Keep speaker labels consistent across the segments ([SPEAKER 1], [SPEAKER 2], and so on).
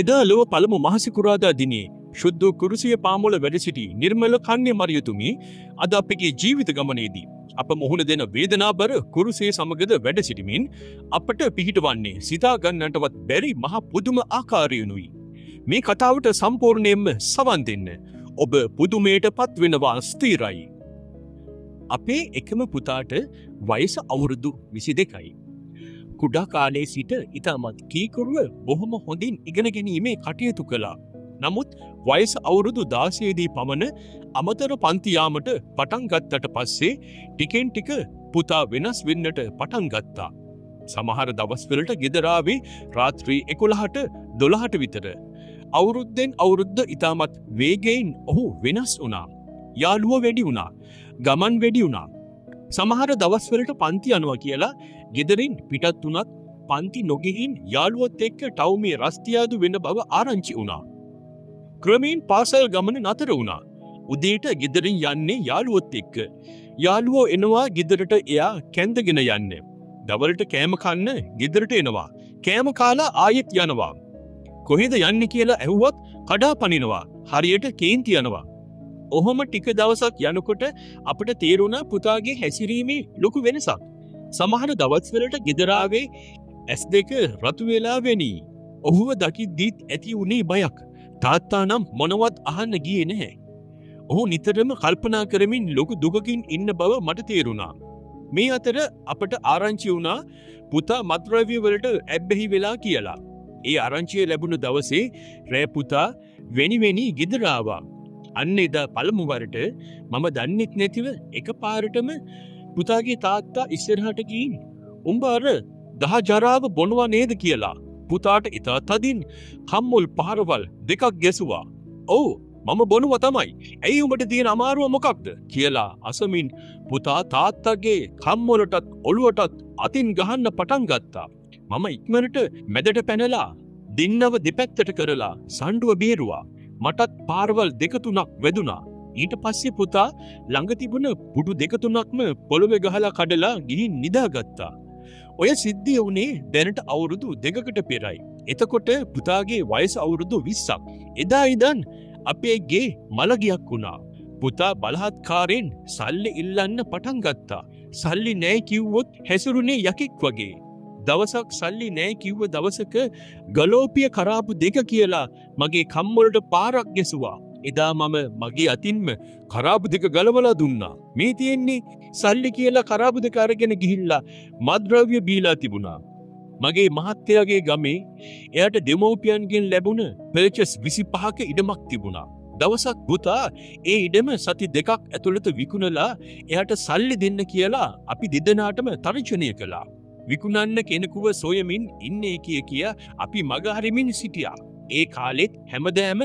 [SPEAKER 1] එදා ලොව පළමු මහසිකුරාදා දිනේ ශුද්ධ කුරුසිය පාමුල වැඩ සිටි නිර්මල කන්‍ය මරියතුමි අද අපගේ ජීවිත ගමනේදී අප මුහුණ දෙන වේදනාබර කුරුසිය සමගද වැඩ සිටිමින් අපට පිහිටවන්නේ සිතා ගන්නටවත් බැරි මහ පුදුම ආකාරයනුයි. මේ කතාවට සම්පූර්ණයෙන්ම සවන් දෙන්න ඔබ පුදුමයට පත් වෙනවා ස්ථිරයි. අපේ එකම පුතාට වයස අවුරුදු 22යි. කුඩා කාලයේ සිට ඉතාමත් කීකරුව බොහොම හොඳින් ඉගෙන ගැනීමේ කටයුතු කළා. නමුත් වයස අවුරුදු 16 දී පමණ අමතර පන්ති යාමට පටන් ගත්තට පස්සේ ටිකෙන් ටික පුතා වෙනස් වෙන්නට පටන් ගත්තා. සමහර දවස්වලට ගෙදර ආවේ රාත්‍රී 11ට 12ට විතර. අවුරුද්දෙන් අවුරුද්ද ඉතාමත් වේගයෙන් ඔහු වෙනස් වුණා. යාළුවෝ වැඩි වුණා. ගමන් වැඩි වුණා. සමහර දවස්වලට පන්ති යනවා කියලා ගෙදරින් පිටත් වුණත් පන්ති නොගෙහින් යාළුවොත් එක්ක ටවුමේ රස්තියාදු වෙන බව ආරංචි වුණා. ක්‍රමයෙන් පාසල් ගමන නතර වුණා. උදේට ගෙදරින් යන්නේ යාළුවොත් එක්ක. යාළුවෝ එනවා ගෙදරට එයා කැඳගෙන යන්න. දවල්ට කෑම කන්න ගෙදරට එනවා. කෑම කාලා ආයෙත් යනවා. කොහෙද යන්නේ කියලා ඇහුවත් කඩා පනිනවා. හරියට කේන්ති යනවා. ඔහොම ටික දවසක් යනකොට අපට තේරුණා පුතාගේ හැසිරීමේ ලොකු වෙනසක්. සමහර දවස්වලට ගෙදර ආවේ S2 රතු වෙලා වෙනි. ඔහුව දකිද්දීත් ඇති වුණේ බයක්. තාත්තා නම් මොනවත් අහන්න ගියේ නැහැ. ඔහු නිතරම කල්පනා කරමින් ලොකු දුකකින් ඉන්න බව මට තේරුණා. මේ අතර අපට ආරංචි වුණා පුතා මත්ද්‍රව්‍ය වලට ඇබ්බැහි වෙලා කියලා. ඒ ආරංචිය ලැබුණ දවසේ රෑ පුතා වෙනි ගෙදර ආවා. අන්න එදා පළමු වරට මම දන්නෙත් නැතිව එකපාරටම පුතාගේ තාත්තා ඉස්සරහට ගිහින් උඹ අර දහ ජරාව බොනවා නේද කියලා පුතාට ඉතා තදින් කම්මුල් පාරවල් දෙකක් ගැසුවා. ඔව් මම බොනවා තමයි. ඇයි උඹට තියෙන අමාරුව මොකක්ද කියලා අසමින් පුතා තාත්තගේ කම්මුලටත් ඔළුවටත් අතින් ගහන්න පටන් ගත්තා. මම ඉක්මනට මැදට පැනලා දින්නව දෙපැත්තට කරලා සණ්ඩුව බේරුවා. මටත් පාරවල් දෙක තුනක් වැදුනා. ඊට පස්සේ පුතා ළඟ තිබුණ පුඩු දෙක තුනක්ම පොළොවේ ගහලා කඩලා ගිහින් නිදාගත්තා. ඔය සිද්ධිය වුණේ දැනට අවුරුදු 2කට පෙරයි. එතකොට පුතාගේ වයස අවුරුදු 20ක්. එදා ඉඳන් අපේ ගේ මලගියක් වුණා. පුතා බලහත්කාරයෙන් සල්ලි ඉල්ලන්න පටන් ගත්තා. සල්ලි නෑ කිව්වොත් හැසිරුනේ යකෙක් වගේ. දවසක් සල්ලි නෑ කිව්ව දවසක ගලෝපිය කරාපු දෙක කියලා මගේ කම්වලට පාරක් ගැසුවා. එදා මම මගේ අතින්ම කරාපු දෙක ගලවලා දුන්නා. මේ තියෙන්නේ සල්ලි කියලා කරාපු දෙක අරගෙන ගිහිල්ලා මත්ද්‍රව්‍ය බීලා තිබුණා. මගේ මහත්තයාගේ ගමේ එයාට දෙමව්පියන්ගෙන් ලැබුණ පර්චස් 25ක ඉඩමක් තිබුණා. දවසක් පුතා ඒ ඉඩම සති දෙකක් ඇතුළත විකුණලා එයාට සල්ලි දෙන්න කියලා අපි දෙදෙනාටම තර්ජනය කළා. විකුණන්න කෙනෙකුව සොයමින් ඉන්නේ කිය අපි මග හරිමින් සිටියා. ඒ කාලෙත් හැමදාම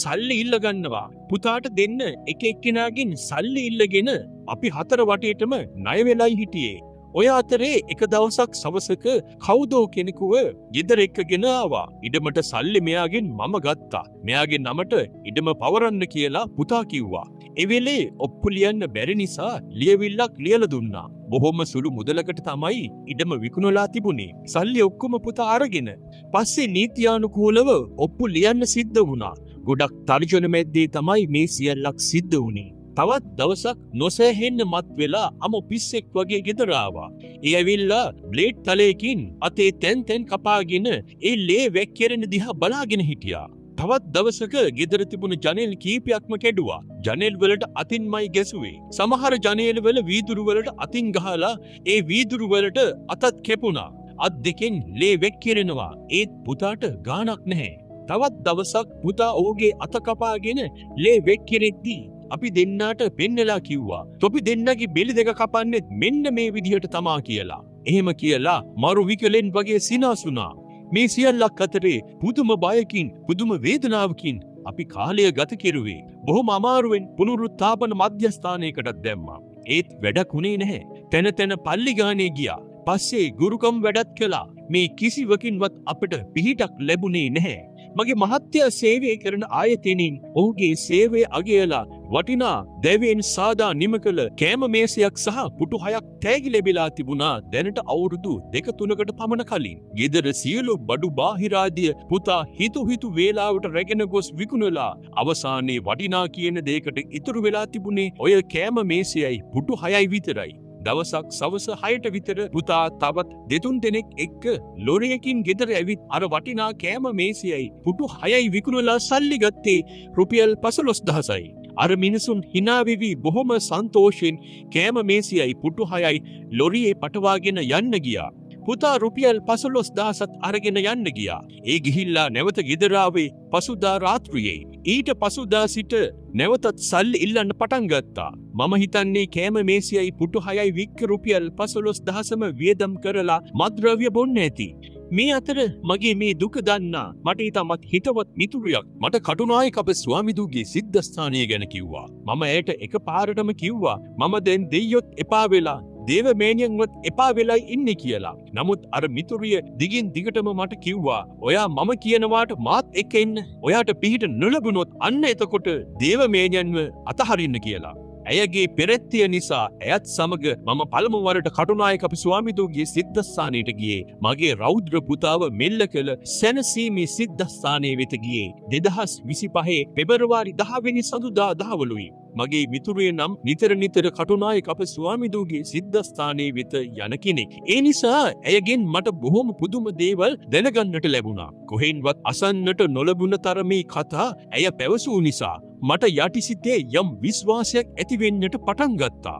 [SPEAKER 1] සල්ලි ඉල්ල ගන්නවා. පුතාට දෙන්න එක එක්කෙනාගෙන් සල්ලි ඉල්ලගෙන අපි හතර වටේටම ණය වෙලයි හිටියේ. ඔය අතරේ එක දවසක් සවසක කවුදෝ කෙනෙකුව ගෙදර එක්කගෙන ආවා. ඉඩමට සල්ලි මෙයාගෙන් මම ගත්තා. මෙයාගේ නමට ඉඩම පවරන්න කියලා පුතා කිව්වා. ඒ වෙලේ ඔප්පු ලියන්න බැරි නිසා ලියවිල්ලක් ලියලා දුන්නා. බොහොම සුළු මුදලකට තමයි ඉඩම විකුණලා තිබුණේ. සල්ලි ඔක්කොම පුතා අරගෙන පස්සේ නීත්‍යානුකූලව ඔප්පු ලියන්න සිද්ධ වුණා. ගොඩක් තර්ජන මැද්දේ තමයි මේ සියල්ලක් සිද්ධ වුණේ. තවත් දවසක් නොසෑහෙන්න මත් වෙලා අමු පිස්සෙක් වගේ ගෙදර ආවා. ඒ ඇවිල්ලා බ්ලේඩ් තලයකින් අතේ තැන් කපාගෙන ඒ ලේ වැක්කිරෙන දිහා බලාගෙන හිටියා. තවත් දවසක ගෙදර තිබුණු ජනෙල් කීපයක්ම කැඩුවා. ජනෙල් වලට අතින්මයි ගැසුවේ. සමහර ජනේල වල වීදුරු වලට අතින් ගහලා ඒ වීදුරු වලට අතත් කැපුණා. අත් දෙකෙන් ලේ වැක්කිරෙනවා. ඒත් පුතාට ගාණක් නැහැ. තවත් දවසක් පුතා ඔහුගේ අත කපාගෙන ලේ වැක්කිරෙද්දී අපි දෙන්නාට පෙන්නලා කිව්වා. තොපි දෙන්නගේ බෙලි දෙක කපන්නේ මෙන්න මේ විදිහට තමා කියලා. එහෙම කියලා මරු විකලෙන් වගේ සිනාසුණා. මේ සියල්ලක් අතරේ පුදුම බයකින් පුදුම වේදනාවකින් අපි කාලය ගත කෙරුවේ. බොහොම අමාරුවෙන් පුනරුත්ථාපන මධ්‍යස්ථානයකටත් දැම්මා. ඒත් වැඩක් වුණේ නැහැ. තැන තැන පල්ලි ගානේ ගියා. පස්සේ ගුරුකම් වැඩත් කළා. මේ කිසිවකින්වත් අපට පිහිටක් ලැබුණේ නැහැ. මගේ මහත්තයා සේවය කරන ආයතනින් ඔහුගේ සේවය අගයලා වටිනා දැවෙන් සාදා නිම කළ කෑම මේසයක් සහ පුටු 6ක් තෑගි ලැබිලා තිබුණා දැනට අවුරුදු 2-3කට පමණ කලින්. ගෙදර සියලු බඩු බාහිරාදිය පුතා හිතු වේලාවට රැගෙන ගොස් විකුණලා අවසානයේ වටිනා කියන දෙයකට ඉතුරු වෙලා තිබුණේ ඔය කෑම මේසයයි පුටු 6යි විතරයි. දවසක් සවස 6ට විතර පුතා තවත් 2-3 දෙනෙක් එක්ක ලොරියකින් ගෙදර ඇවිත් අර වටිනා කෑම මේසයයි පුටු 6යි විකුණලා සල්ලි ගත්තේ රුපියල් 15000යි. අර මිනිසුන් hina වෙවි බොහොම සන්තෝෂෙන් කෑම මේසයයි පුටු 6යි ලොරියේ පටවාගෙන යන්න ගියා. පුතා රුපියල් 15000ත් අරගෙන යන්න ගියා. ඒ ගිහිල්ලා නැවත ගෙදර ආවේ පසුදා රාත්‍රියේ. ඊට පසුදා සිට නැවතත් සල්ලි ඉල්ලන්න පටන් ගත්තා. මම හිතන්නේ කෑම මේසයයි පුටු 6යි වික්ක රුපියල් 15000ම වියදම් කරලා මත්ද්‍රව්‍ය බොන්න ඇති. මේ අතර මගේ මේ දුක දන්නා මට ඊටමත් හිතවත් මිතුරියක් මට කටුනායක අපේ ස්වාමිදුගේ සිද්ධාස්ථානය ගැන කිව්වා. මම ඇයට එකපාරටම කිව්වා මම දැන් දෙයියොත් එපා වෙලා දේව මේනියන්වත් එපා වෙලයි ඉන්නේ කියලා. නමුත් අර මිතුරිය දිගින් දිගටම මට කිව්වා ඔයා මම කියනවාට මාත් එක්ක එන්න. ඔයාට පිහිට නොලැබුණොත් අන්න එතකොට දේව මේනියන්ව අතහරින්න කියලා. ඇයගේ පෙරැත්තිය නිසා ඇයත් සමග මම පළමු වරට කටුනායක අපේ ස්වාමිදුගේ සිද්ධාස්ථානයට ගියේ. මගේ රෞද්‍ර පුතාව මෙල්ල කළ සැනසීමේ සිද්ධාස්ථානයේ වෙත ගියේ 2025 පෙබරවාරි 10 වෙනි සඳුදා දහවලුයි. මගේ මිතුරිය නම් නිතර කටුනායක අපේ ස්වාමිදුගේ සිද්ධාස්ථානයේ වෙත යන කෙනෙක්. ඒ නිසා ඇයගෙන් මට බොහොම පුදුම දේවල් දැනගන්නට ලැබුණා. කොහෙන්වත් අසන්නට නොලැබුණ තරමේ කතා ඇය පැවසූ නිසා මට යටිසිතේ යම් විශ්වාසයක් ඇති වෙන්නට පටන් ගත්තා.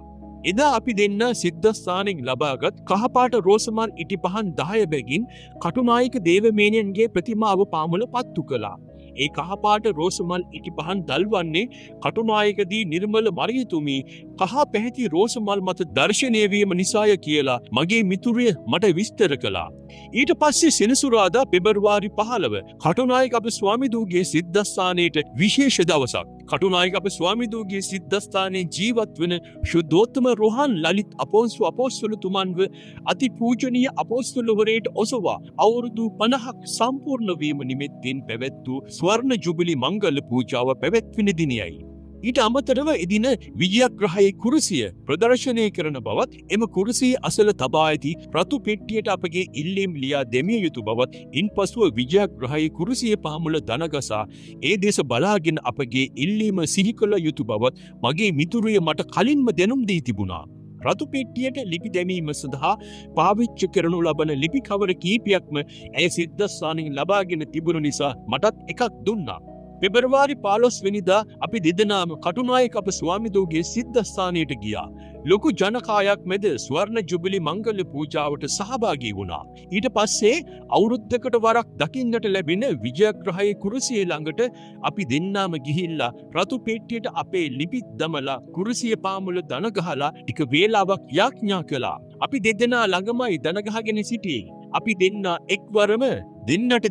[SPEAKER 1] එදා අපි දෙන්න සිද්ධාස්ථානෙන් ලබාගත් කහපාට රෝසමල් ඉටිපහන් 10 බැගින් කටුනායක දේවමේනියන්ගේ ප්‍රතිමාව පාමුල පත්තු කළා. ඒ කහපාට රෝසමල් ඉටිපහන් දල්වන්නේ කටුනායකදී නිර්මල මරියතුමී කහ පැහැති රෝසමල් මත දර්ශනය වීම නිසාය කියලා මගේ මිතුරිය මට විස්තර කළා. ඊට පස්සේ සෙනසුරාදා පෙබරවාරි 15 කටුනායක අපේ ස්වාමිදුගේ සිද්ධාස්ථානයේට විශේෂ දවසක්. කටුනායක අපේ ස්වාමිදුගේ සිද්ධාස්ථානයේ ජීවත් වන ශුද්ධෝත්තම රෝහන් ලලිත් අපෝස්තලතුමන්ව අතිපූජනීය අපෝස්තලවරයෙක් ඔසවා අවුරුදු 50ක් සම්පූර්ණ වීම නිමිත්තෙන් පැවැත්වූ ස්වර්ණ ජුබිලි මංගල පූජාව පැවැත්වෙන දිනයයි. ඊට අමතරව එදින විජයග්‍රහයේ කුරුසිය ප්‍රදර්ශනය කරන බවත් එම කුරුසියේ අසල තබා ඇති රතු පෙට්ටියට අපගේ ඉල්ලීම් ලියා දෙමිය යුතු බවත් ඉන්පසුව විජයග්‍රහයේ කුරුසියේ පාමුල දනගසා ඒ දෙස බලාගෙන අපගේ ඉල්ලීම සිහි කළ යුතු බවත් මගේ මිතුරිය මට කලින්ම දැනුම් දී තිබුණා. රතු පෙට්ටියට ලිපි දැමීම සඳහා පාවිච්චි කරනු ලබන ලිපි කවර කීපයක්ම ඇය සිද්ධාස්ථානයෙන් ලබාගෙන තිබුණු නිසා මටත් එකක් දුන්නා. පෙබරවාරි 15 වෙනිදා අපි දෙදෙනාම කටුනායක අපේ ස්වාමිදුගේ සිද්ධාස්ථානයට ගියා. ලොකු ජනකායක් මැද ස්වර්ණ ජුබිලි මංගල පූජාවට සහභාගී වුණා. ඊට පස්සේ අවුරුද්දකට වරක් දකින්නට ලැබෙන විජයග්‍රහයේ කුරුසිය ළඟට අපි දෙන්නාම ගිහිල්ලා රතු පෙට්ටියට අපේ ලිපිත් දමලා කුරුසිය පාමුල දන ගහලා ටික වේලාවක් යාඥා කළා. අපි දෙදෙනා ළඟමයි දන ගහගෙන සිටියේ. අපි දෙන්නා එක්වරම දෙන්නට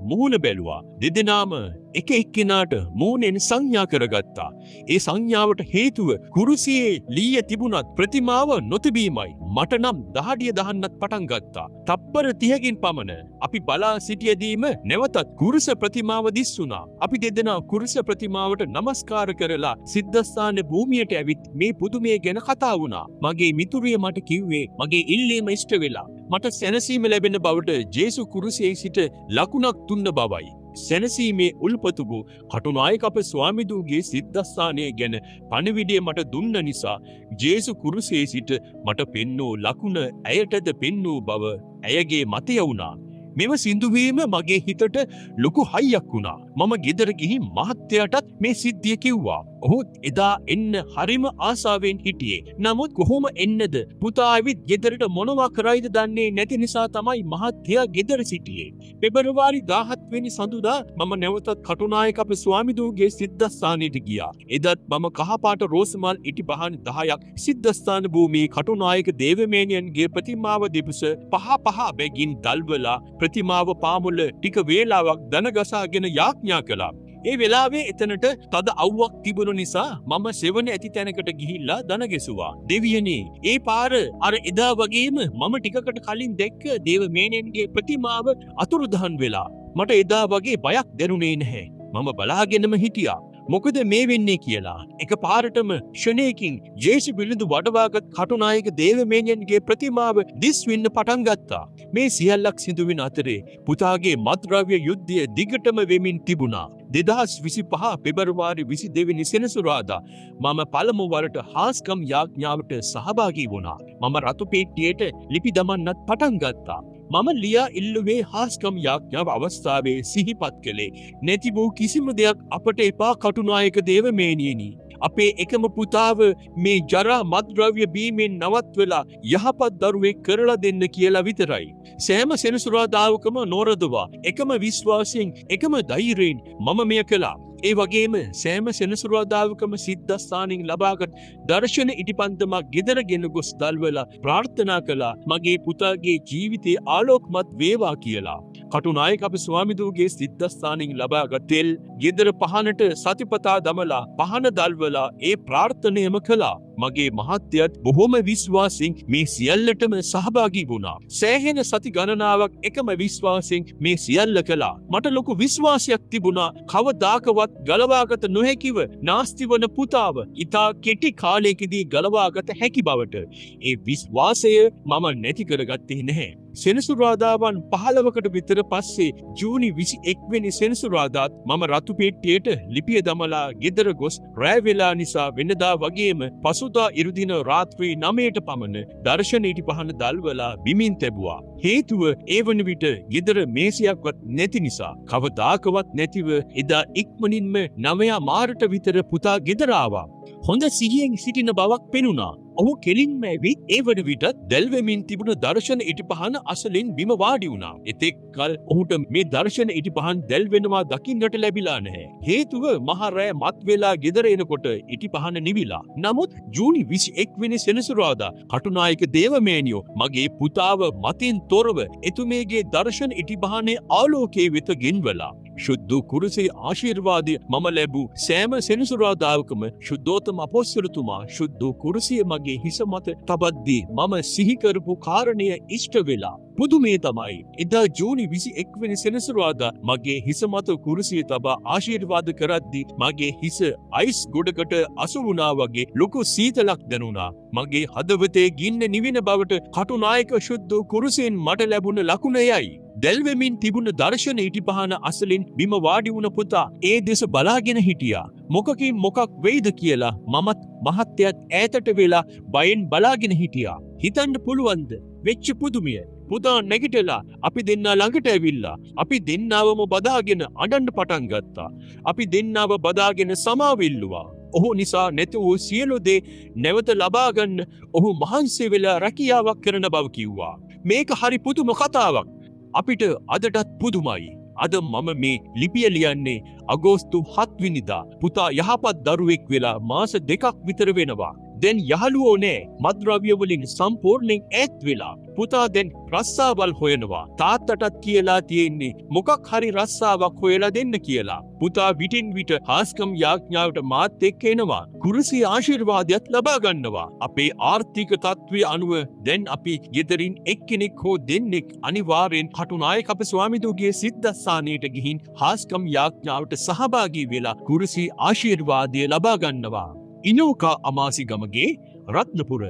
[SPEAKER 1] මුහුණ බැලුවා. දෙදෙනාම එක එක්කෙනාට මූණෙන් සංඥා කරගත්තා. ඒ සංඥාවට හේතුව කුරුසියේ ලීය තිබුණත් ප්‍රතිමාව නොතිබීමයි. මට නම් දහඩිය දහන්නත් පටන් ගත්තා. තප්පර 30කින් පමණ අපි බලා සිටියදීම නැවතත් කුරුස ප්‍රතිමාව දිස්සුණා. අපි දෙදෙනා කුරුස ප්‍රතිමාවට නමස්කාර කරලා සිද්ධාස්ථාන භූමියට ඇවිත් මේ පුදුමය ගැන කතා වුණා. මගේ මිතුරිය මට කිව්වේ මගේ ඉල්ලීම ඉෂ්ට වෙලා මට සැනසීම ලැබෙන බවට ජේසු කුරුසියේ සිට ලකුණක් දුන්න බවයි. සැනසීමේ උල්පතු වූ කටුනායක අපේ ස්වාමිදුගේ සිද්ධාස්ථානය ගැන පණිවිඩය මට දුන්න නිසා ජේසු කුරුසියේ සිට මට පෙන්නූ ලකුණ ඇයටද පෙන්නූ බව ඇයගේ මතය වුණා. මෙම සිදුවීම මගේ හිතට ලොකු හයියක් වුණා. මම ගෙදර ගිහින් මහත්තයාටත් මේ සිද්ධිය කිව්වා. ඔහුත් එදා එන්න හරිම ආසාවෙන් හිටියේ. නමුත් කොහොම එන්නද? පුතා ඇවිත් ගෙදරට මොනවා කරයිද දන්නේ නැති නිසා තමයි මහත්තයා ගෙදර සිටියේ. පෙබරවාරි 17 වෙනි සඳුදා මම නැවතත් කටුනායක අපේ ස්වාමිදුගේ සිද්ධාස්ථානයට ගියා. එදත් මම කහපාට රෝසමල් ඉටිපහන් 10ක් සිද්ධාස්ථාන භූමියේ කටුනායක දේවමේනියන්ගේ ප්‍රතිමාව දෙපස පහ බැගින් දල්වලා ප්‍රතිමාව පාමුල ටික වේලාවක් දනගසාගෙන යාඥා කළා. ඒ වෙලාවේ එතනට තද අවුවක් තිබුණු නිසා මම සෙවණ ඇති තැනකට ගිහිල්ලා දන ගැසුවා. දෙවියනේ, ඒ පාර අර එදා වගේම මම ටිකකට කලින් දැක්ක දේවමේනියන්ගේ ප්‍රතිමාව අතුරුදහන් වෙලා. මට එදා වගේ බයක් දැනුනේ නැහැ. මම බලාගෙනම හිටියා. මොකද මේ වෙන්නේ කියලා එක පාරටම ෂණයකින් ජේසු පිළිඳු වඩවාගත් කටුනායක දේවමේනියන්ගේ ප්‍රතිමාව දිස් වෙන්න පටන් ගත්තා. මේ සියල්ලක් සිදු වෙන අතරේ පුතාගේ මත්ද්‍රව්‍ය යුද්ධය දිගටම වෙමින් තිබුණා. 2025 පෙබරවාරි 22 වෙනි සෙනසුරාදා මම පළමු වරට හාස්කම් යාඥාවට සහභාගී වුණා. මම රතු පෙට්ටියට ලිපි දමන්නත් පටන් ගත්තා. මම ලියා ඉල්ලුවේ හාස්කම් යාඥාව අවස්ථාවේ සිහිපත් කළේ නැති වූ කිසිම දෙයක් අපට එපා කටුනායක දේවමේනියනි. අපේ එකම පුතාව මේ ජරා මත්ද්‍රව්‍ය බීමෙන් නවත්වලා යහපත් දරුවෙක් කරලා දෙන්න කියලා විතරයි. සෑම සෙනසුරාදාවකම නොරදවා එකම විශ්වාසයෙන් එකම ධෛර්යයෙන් මම මෙය කළා. ඒ වගේම සෑම සෙනසුරාදාවකම සිද්ධාස්ථානින් ලබාගත් දර්ශන ඉටිපන්දමක් ගෙදරගෙන ගොස් දල්වලා ප්‍රාර්ථනා කළා මගේ පුතාගේ ජීවිතේ ආලෝකමත් වේවා කියලා. කටුනායක අපේ ස්වාමිදුවගේ සිද්ධාස්ථානින් ලබාගත් තෙල් ගෙදර පහනට සතිපතා දමලා පහන දල්වලා ඒ ප්‍රාර්ථනයම කළා. මගේ මහත්යත් බොහොම විශ්වාසයෙන් මේ සියල්ලටම සහභාගී වුණා. සෑහෙන සති ගණනාවක් එකම විශ්වාසයෙන් මේ සියල්ල කළා. මට ලොකු විශ්වාසයක් තිබුණා කවදාකවත් ගලවාගත නොහැකිව නාස්ති වන පුතාව ඉතා කෙටි කාලයකදී ගලවාගත හැකි බවට. ඒ විශ්වාසය මම නැති කරගත්තේ නැහැ. සෙනසුරාදාවන් 15කට විතර පස්සේ ජූනි 21 වෙනි සෙනසුරාදාත් මම රතු පෙට්ටියට ලිපිය දමලා ගෙදර ගොස් රැ වෙලා නිසා වෙනදා වගේම පසුදා ඉරුදින රාත්‍රී 9ට පමණ දර්ශන ඉටිපහන දල්වලා බිමින් තැබුවා. හේතුව ඒ වන විට ගෙදර මේසයක්වත් නැති නිසා කවදාකවත් නැතිව එදා ඉක්මනින්ම 9 මාරට විතර පුතා ගෙදර ආවා. හොඳ සිහියෙන් සිටින බවක් පෙනුණා. ඔහු කෙලින්ම ඇවිත් ඒ වන විටත් දැල්වෙමින් තිබුණ දර්ශන ඉටිපහන අසලින් බිම වාඩි වුණා. එතෙක් කල ඔහුට මේ දර්ශන ඉටිපහන් දැල්වෙනවා දකින්නට ලැබිලා නැහැ. හේතුව මහ රෑ මත් වෙලා ගෙදර එනකොට ඉටිපහන නිවිලා. නමුත් ජූනි 21 වෙනි සෙනසුරාදා කටුනායක දේවමේනියෝ මගේ පුතාව මතින් තොරව එතුමේගේ දර්ශන ඉටිපහනේ ආලෝකයේ වෙත ගෙන්වලා ශුද්ධ කුරුසේ ආශිර්වාදය මම ලැබූ සෑම සෙනසුරාදාවකම ශුද්ධෝතම අපොස්තලතුමා ශුද්ධ කුරුසිය මගේ හිස මත තබද්දී මම සිහි කරපු කාරණය ඉෂ්ට වෙලා. පුදුමේ තමයි එදා ජූනි 21 වෙනි සෙනසුරාදා මගේ හිස මත කුරුසිය තබා ආශිර්වාද කරද්දී මගේ හිස අයිස් ගොඩකට අසු වුණා වගේ ලොකු සීතලක් දැනුණා. මගේ හදවතේ ගින්න නිවින බවට කටුනායක ශුද්ධ කුරුසියෙන් මට ලැබුණ ලකුණයයි. දැල්වෙමින් තිබුණ දර්ශන ඉටිපහන අසලින් බිම වාඩි වුණ පුතා ඒ දෙස බලාගෙන හිටියා. මොකකින් මොකක් වෙයිද කියලා මමත් මහත්තයත් ඈතට වෙලා බයෙන් බලාගෙන හිටියා. හිතන්න පුළුවන්ද වෙච්ච පුදුමය? පුතා නැගිටලා අපි දෙන්නා ළඟට ඇවිල්ලා අපි දෙන්නාවම බදාගෙන අඬන්න පටන් ගත්තා. අපි දෙන්නාව බදාගෙන සමාව ඉල්ලුවා. ඔහු නිසා නැති වූ සියලු දේ නැවත ලබා ගන්න ඔහු මහන්සි වෙලා රැකියාවක් කරන බව කිව්වා. මේක හරි පුදුම කතාවක්. අපිට අදටත් පුදුමයි. අද මම මේ ලිපිය ලියන්නේ අගෝස්තු 7 වෙනිදා. පුතා යහපත් දරුවෙක් වෙලා මාස 2ක් විතර වෙනවා. දැන් යහළුවෝ නෑ. මත්ද්‍රව්‍ය වලින් සම්පූර්ණයෙන් ඈත් වෙලා. පුතා දැන් රස්සාවල් හොයනවා. තාත්තටත් කියලා තියෙන්නේ මොකක් හරි රස්සාවක් හොයලා දෙන්න කියලා. පුතා විටින් විට හාස්කම් යාඥාවට මාත් එක්ක එනවා. කුරුසිය ආශිර්වාදයක් ලබා ගන්නවා. අපේ ආර්ථික තත්ත්වය අනුව දැන් අපි ගෙදරින් එක්කෙනෙක් හෝ දෙන්නෙක් අනිවාර්යෙන් කටුනායක අපේ ස්වාමිදුගේ සිද්ධාස්ථානයට ගිහින් හාස්කම් යාඥාවට සහභාගී වෙලා කුරුසිය ආශිර්වාදය ලබා ගන්නවා. ඉනෝකා අමාසිගමගේ රත්නපුර.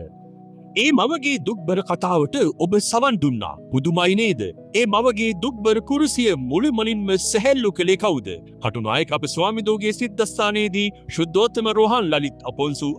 [SPEAKER 1] ඒ මවගේ දුක්බර කතාවට ඔබ සවන් දුන්නා. පුදුමයි නේද? ඒ මවගේ දුක්බර කුරුසිය මුළුමනින්ම සැහැල්ලු කළේ කවුද? කටුනායක අපේ ස්වාමිදුගේ සිද්ධාස්ථානයේදී ශුද්ධෝත්තම රෝහන් ලලිත්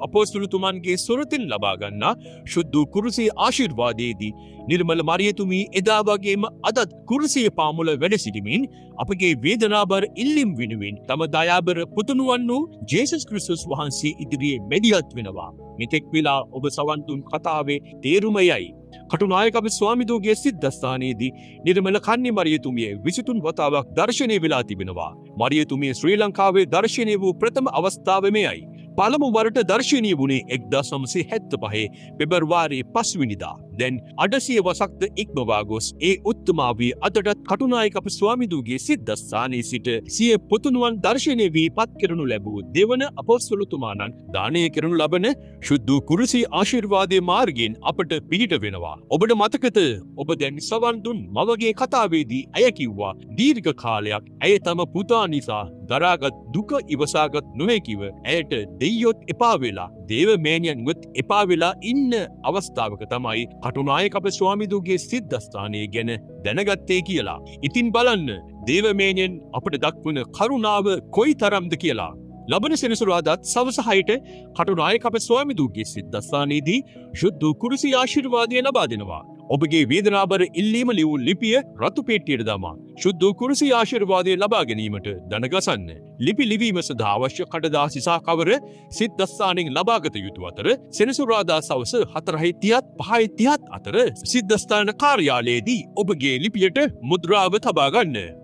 [SPEAKER 1] අපොස්තුලතුමන්ගේ සොරතින් ලබා ගන්නා ශුද්ධ කුරුසිය ආශිර්වාදයේදී නිර්මල මරියතුමී එදා වගේම අදත් කුරුසිය පාමුල වැඩ සිටිමින් අපගේ වේදනාබර ඉල්ලීම් වෙනුවෙන් තම දයාබර පුතුණුවන් වූ ජේසුස් ක්‍රිස්තුස් වහන්සේ ඉදිරියේ මැදිහත් වෙනවා. මෙතෙක් වෙලා ඔබ සවන් දුන් කතාවේ තේරුමයයි. කටුනායක අපේ ස්වාමිදුගේ සිද්ධාස්ථානයේදී නිර්මල කන්‍ය මරියතුමිය 23 වතාවක් දර්ශනය වෙලා තිබෙනවා. මරියතුමිය ශ්‍රී ලංකාවේ දර්ශනය වූ ප්‍රථම අවස්ථාව මෙයයි. පළමු වරට දර්ශනීය වුණේ 1975 පෙබරවාරි 5 වෙනිදා. දැන් 800 වසක්ද ඉක්මවා ගොස් ඒ උත්තමාවී අදටත් කටුනායක අප ස්වාමිදුගේ සිද්ධස්ථානයේ සිට සිය පුතුණුවන් දර්ශනය වී පත් කරනු ලැබූ දෙවන අපොස්තලතුමාණන් දානය කරනු ලබන ශුද්ධ කුරුසී ආශිර්වාදයේ මාර්ගයෙන් අපට පිහිට වෙනවා. ඔබට මතකද ඔබ දැන් සවන් දුන් මවගේ කතාවේදී ඇය කිව්වා දීර්ඝ කාලයක් ඇය තම පුතා නිසා දරාගත් දුක ඉවසාගත් නොහැකිව ඇයට දෙයියොත් එපා වෙලා දේවමෑණියන්වත් එපා වෙලා ඉන්න අවස්ථාවක තමයි කටුනායක අප ස්වාමිදුගේ සිද්ධස්ථානය ගැන දැනගත්තේ කියලා. ඉතින් බලන්න දේවමෑණියන් අපට දක්වන කරුණාව කොයි තරම්ද කියලා. ලබන සෙනසුරාදාත් සවස 6ට කටුනායක අප ස්වාමිදුගේ සිද්ධස්ථානයේදී ශුද්ධ කුරුසී ආශිර්වාදය ලබා දෙනවා. ඔබගේ වේදනාබර ඉල්ලීම ලියූ ලිපිය රතු පෙට්ටියට දමා ශුද්ධ කුරුසී ආශිර්වාදය ලබා ගැනීමට දනගසන්න. ලිපි ලිවීම සඳහා අවශ්‍ය කඩදාසි සහ කවර සිද්ධස්ථානයෙන් ලබාගත යුතු අතර සෙනසුරාදා සවස 4:30 5:30 අතර සිද්ධස්ථාන කාර්යාලයේදී ඔබගේ ලිපියට මුද්‍රාව තබා ගන්න.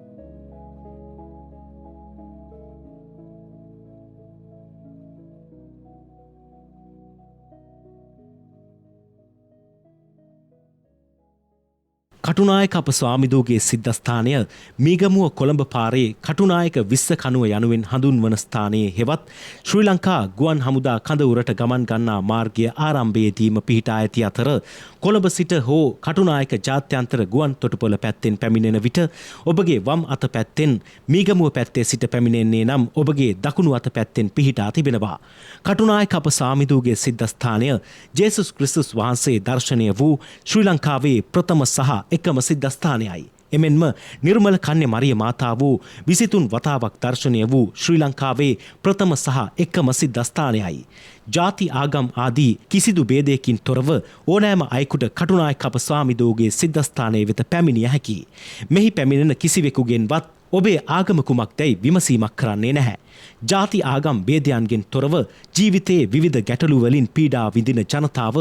[SPEAKER 2] කටුනායක අප ස්වාමිදුගේ සිද්ධස්ථානය මීගමුව කොළඹ පාරේ කටුනායක විස්ස කනුව යනුවෙන් හඳුන්වන ස්ථානයේ හෙවත් ශ්‍රී ලංකා ගුවන් හමුදා කඳවුරට ගමන් ගන්නා මාර්ගය ආරම්භයේදීම පිහිටා ඇති අතර කොළඹ සිට හෝ කටුනායක ජාත්‍යන්තර ගුවන් තොටුපොළ පැත්තෙන් පැමිණෙන විට ඔබගේ වම් අත පැත්තෙන් මීගමුව පැත්තේ සිට පැමිණෙන්නේ නම් ඔබගේ දකුණු අත පැත්තෙන් පිහිටා තිබෙනවා. කටුනායක අප ස්වාමිදුගේ සිද්ධස්ථානය ජේසුස් ක්‍රිස්තුස් වහන්සේ දර්ශනය වූ ශ්‍රී ලංකාවේ ප්‍රථම සහ එකම සිද්ධස්ථානයයි. එමෙන්ම නිර්මල කන්‍ය මරිය මාතා වූ 23 වතාවක් දර්ශනය වූ ශ්‍රී ලංකාවේ ප්‍රථම සහ එකම සිද්ධස්ථානයයි. ජාති ආගම් ආදී කිසිදු ભેදයකින් තොරව ඕනෑම අයෙකුට කටුනායක අප ස්වාමිදුගේ සිද්ධස්ථානයේ වෙත පැමිණිය හැකියි. මෙහි පැමිණෙන කිසිවෙකුගෙන්වත් ඔබේ ආගම කුමක්දැයි විමසීමක් කරන්නේ නැහැ. ජාති ආගම් ભેදයන්ගෙන් තොරව ජීවිතයේ විවිධ ගැටලු වලින් පීඩා විඳින ජනතාව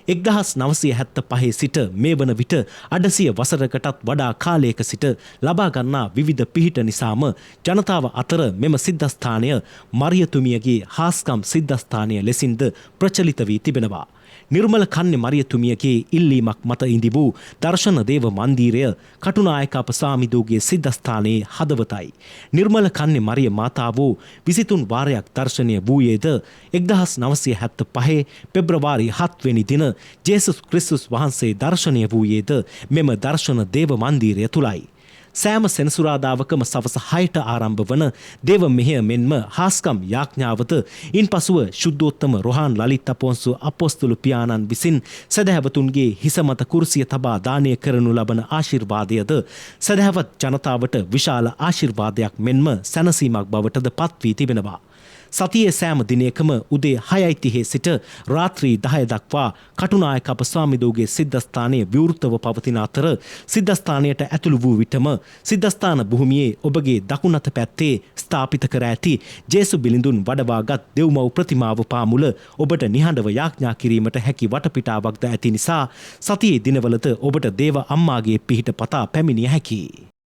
[SPEAKER 2] 1975 සිට මේ වන විට 800 වසරකටත් වඩා කාලයක සිට ලබා ගන්නා විවිධ පිහිට නිසාම ජනතාව අතර මෙම සිද්ධස්ථානය මරියතුමියගේ හාස්කම් සිද්ධස්ථානය ලෙසින්ද ප්‍රචලිත වී තිබෙනවා. නිර්මල කන්‍ය මරියතුමියගේ ඉල්ලීමක් මත ඉඳි වූ දර්ශන දේව මන්දිරය කටුනායක අප ස්වාමිදුගේ සිද්ධස්ථානයේ හදවතයි. නිර්මල කන්‍ය මරිය මාතා වූ 23 වාරයක් දර්ශනය වූයේද 1975 පෙබ්‍රවාරි 7 වෙනි දින ජේසුස් ක්‍රිස්තුස් වහන්සේ දර්ශනය වූයේද මෙම දර්ශන දේව මන්දිරය තුලයි. සෑම සෙනසුරාදාවකම සවස 6ට ආරම්භ වන දේව මෙහෙය මෙන්ම හාස්කම් යාඥාවත ඉන්පසුව ශුද්ධෝත්තම රොහාන් ලලිත් අපොන්සු අපොස්තුල පියාණන් විසින් සදහැවතුන්ගේ හිස මත කුරුසිය තබා දානය කරනු ලබන ආශිර්වාදයද සදහැවත් ජනතාවට විශාල ආශිර්වාදයක් මෙන්ම සැනසීමක් බවටද පත් වී තිබෙනවා. සතියේ සෑම දිනයකම උදේ 6:30 සිට රාත්‍රී 10 දක්වා කටුනායක අප ස්වාමිදුගේ සිද්ධස්ථානයේ විවෘතව පවතින අතර සිද්ධස්ථානයට ඇතුළු වූ විටම සිද්ධස්ථාන භූමියේ ඔබගේ දකුණත පැත්තේ ස්ථාපිත කර ඇති ජේසු බිලිඳුන් වඩවාගත් දෙව්මව් ප්‍රතිමාව පාමුල ඔබට නිහඬව යාඥා කිරීමට හැකි වටපිටාවක්ද ඇති නිසා සතියේ දිනවලද ඔබට දේව අම්මාගේ පිහිට පතා පැමිණිය හැකියි.